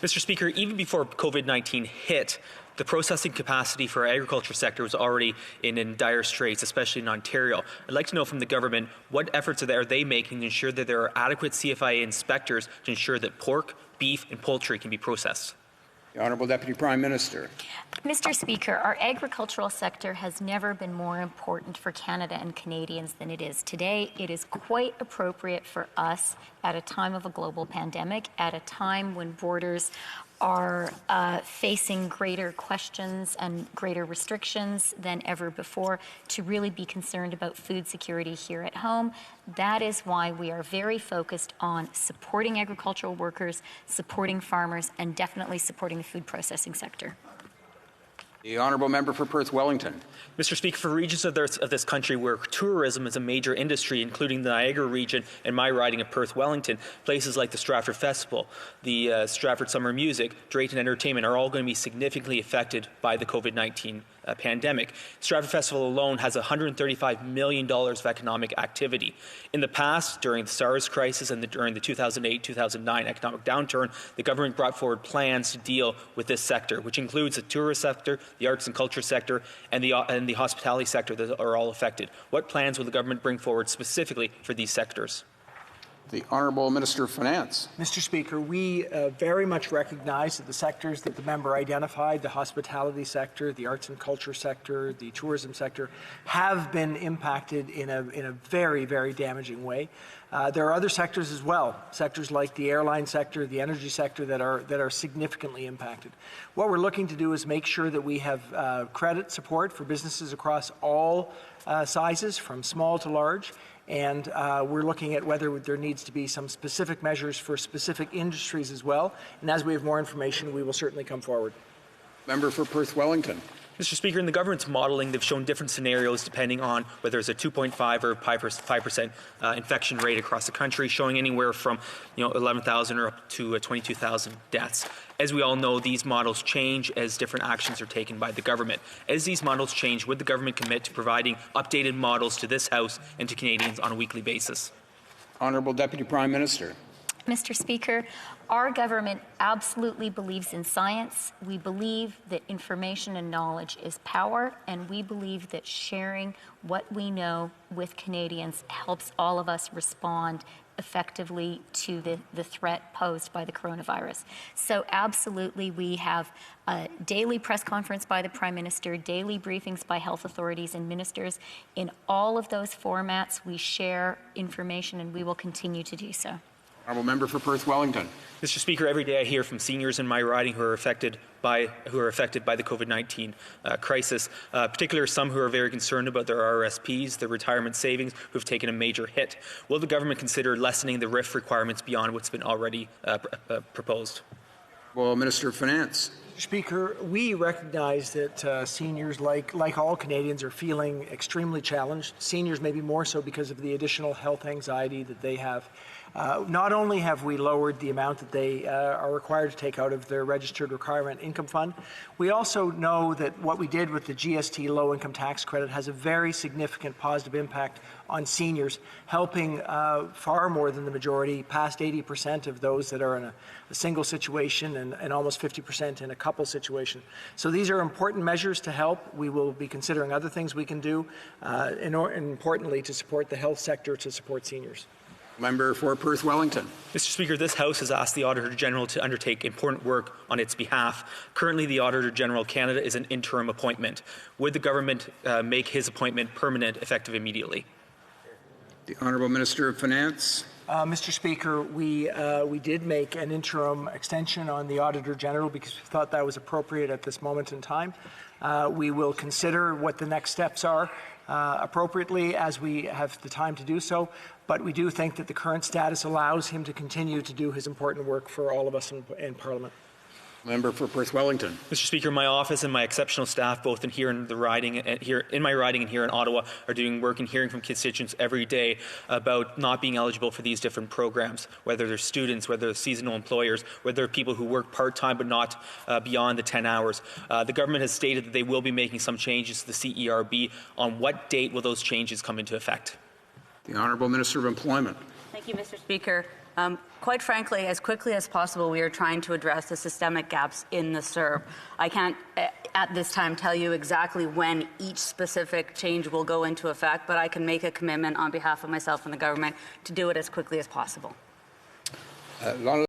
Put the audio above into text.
Mr. Speaker, even before COVID-19 hit, the processing capacity for our agriculture sector was already in dire straits, especially in Ontario. I'd like to know from the government what efforts are they making to ensure that there are adequate CFIA inspectors to ensure that pork, beef and poultry can be processed. The Honourable Deputy Prime Minister. Mr. Speaker, our agricultural sector has never been more important for Canada and Canadians than it is today. It is quite appropriate for us at a time of a global pandemic, at a time when borders are facing greater questions and greater restrictions than ever before, to really be concerned about food security here at home. That is why we are very focused on supporting agricultural workers, supporting farmers, and definitely supporting the food processing sector. The Honourable Member for Perth Wellington. Mr. Speaker, for regions of this country where tourism is a major industry, including the Niagara region and my riding of Perth Wellington, places like the Stratford Festival, the Stratford Summer Music, Drayton Entertainment are all going to be significantly affected by the COVID-19 pandemic. Stratford Festival alone has $135 million of economic activity. In the past, during the SARS crisis and during the 2008-2009 economic downturn, the government brought forward plans to deal with this sector, which includes the tourist sector, the arts and culture sector, and the hospitality sector that are all affected. What plans will the government bring forward specifically for these sectors? The Honourable Minister of Finance. Mr. Speaker, we very much recognize that the sectors that the member identified, the hospitality sector, the arts and culture sector, the tourism sector, have been impacted in a very, very damaging way. There are other sectors as well, sectors like the airline sector, the energy sector that are significantly impacted. What we're looking to do is make sure that we have credit support for businesses across all sizes, from small to large. And we're looking at whether there needs to be some specific measures for specific industries as well. And as we have more information, we will certainly come forward. Member for Perth Wellington. Mr. Speaker, in the government's modelling, they've shown different scenarios depending on whether it's a 2.5 or 5% infection rate across the country, showing anywhere from 11,000 or up to 22,000 deaths. As we all know, these models change as different actions are taken by the government. As these models change, would the government commit to providing updated models to this House and to Canadians on a weekly basis? Honourable Deputy Prime Minister. Mr. Speaker, our government absolutely believes in science. We believe that information and knowledge is power, and we believe that sharing what we know with Canadians helps all of us respond effectively to the threat posed by the coronavirus. So absolutely, we have a daily press conference by the Prime Minister, daily briefings by health authorities and ministers. In all of those formats, we share information, and we will continue to do so. Honourable Member for Perth Wellington. Mr. Speaker, every day I hear from seniors in my riding who are affected by the COVID-19 crisis, particularly some who are very concerned about their RRSPs, their retirement savings, who have taken a major hit. Will the government consider lessening the RIF requirements beyond what's been already proposed? Well, Minister of Finance. Mr. Speaker, we recognize that seniors, like all Canadians, are feeling extremely challenged. Seniors maybe more so because of the additional health anxiety that they have. Not only have we lowered the amount that they are required to take out of their registered retirement income fund, we also know that what we did with the GST low-income tax credit has a very significant positive impact on seniors, helping far more than the majority, past 80% of those that are in a single situation and almost 50% in a couple situation. So these are important measures to help. We will be considering other things we can do, and importantly, to support the health sector, to support seniors. Member for Perth Wellington. Mr. Speaker, this House has asked the Auditor General to undertake important work on its behalf. Currently, the Auditor General of Canada is an interim appointment. Would the government make his appointment permanent, effective immediately? The Honourable Minister of Finance. Mr. Speaker, we did make an interim extension on the Auditor General because we thought that was appropriate at this moment in time. We will consider what the next steps are appropriately as we have the time to do so, but we do think that the current status allows him to continue to do his important work for all of us in Parliament. Member for Perth Wellington. Mr. Speaker, my office and my exceptional staff, both in my riding and here in Ottawa, are doing work and hearing from constituents every day about not being eligible for these different programs, whether they're students, whether they're seasonal employers, whether they're people who work part-time but not beyond the 10 hours. The government has stated that they will be making some changes to the CERB. On what date will those changes come into effect? The Honourable Minister of Employment. Thank you, Mr. Speaker. Quite frankly, as quickly as possible, we are trying to address the systemic gaps in the CERB. I can't, at this time, tell you exactly when each specific change will go into effect, but I can make a commitment on behalf of myself and the government to do it as quickly as possible.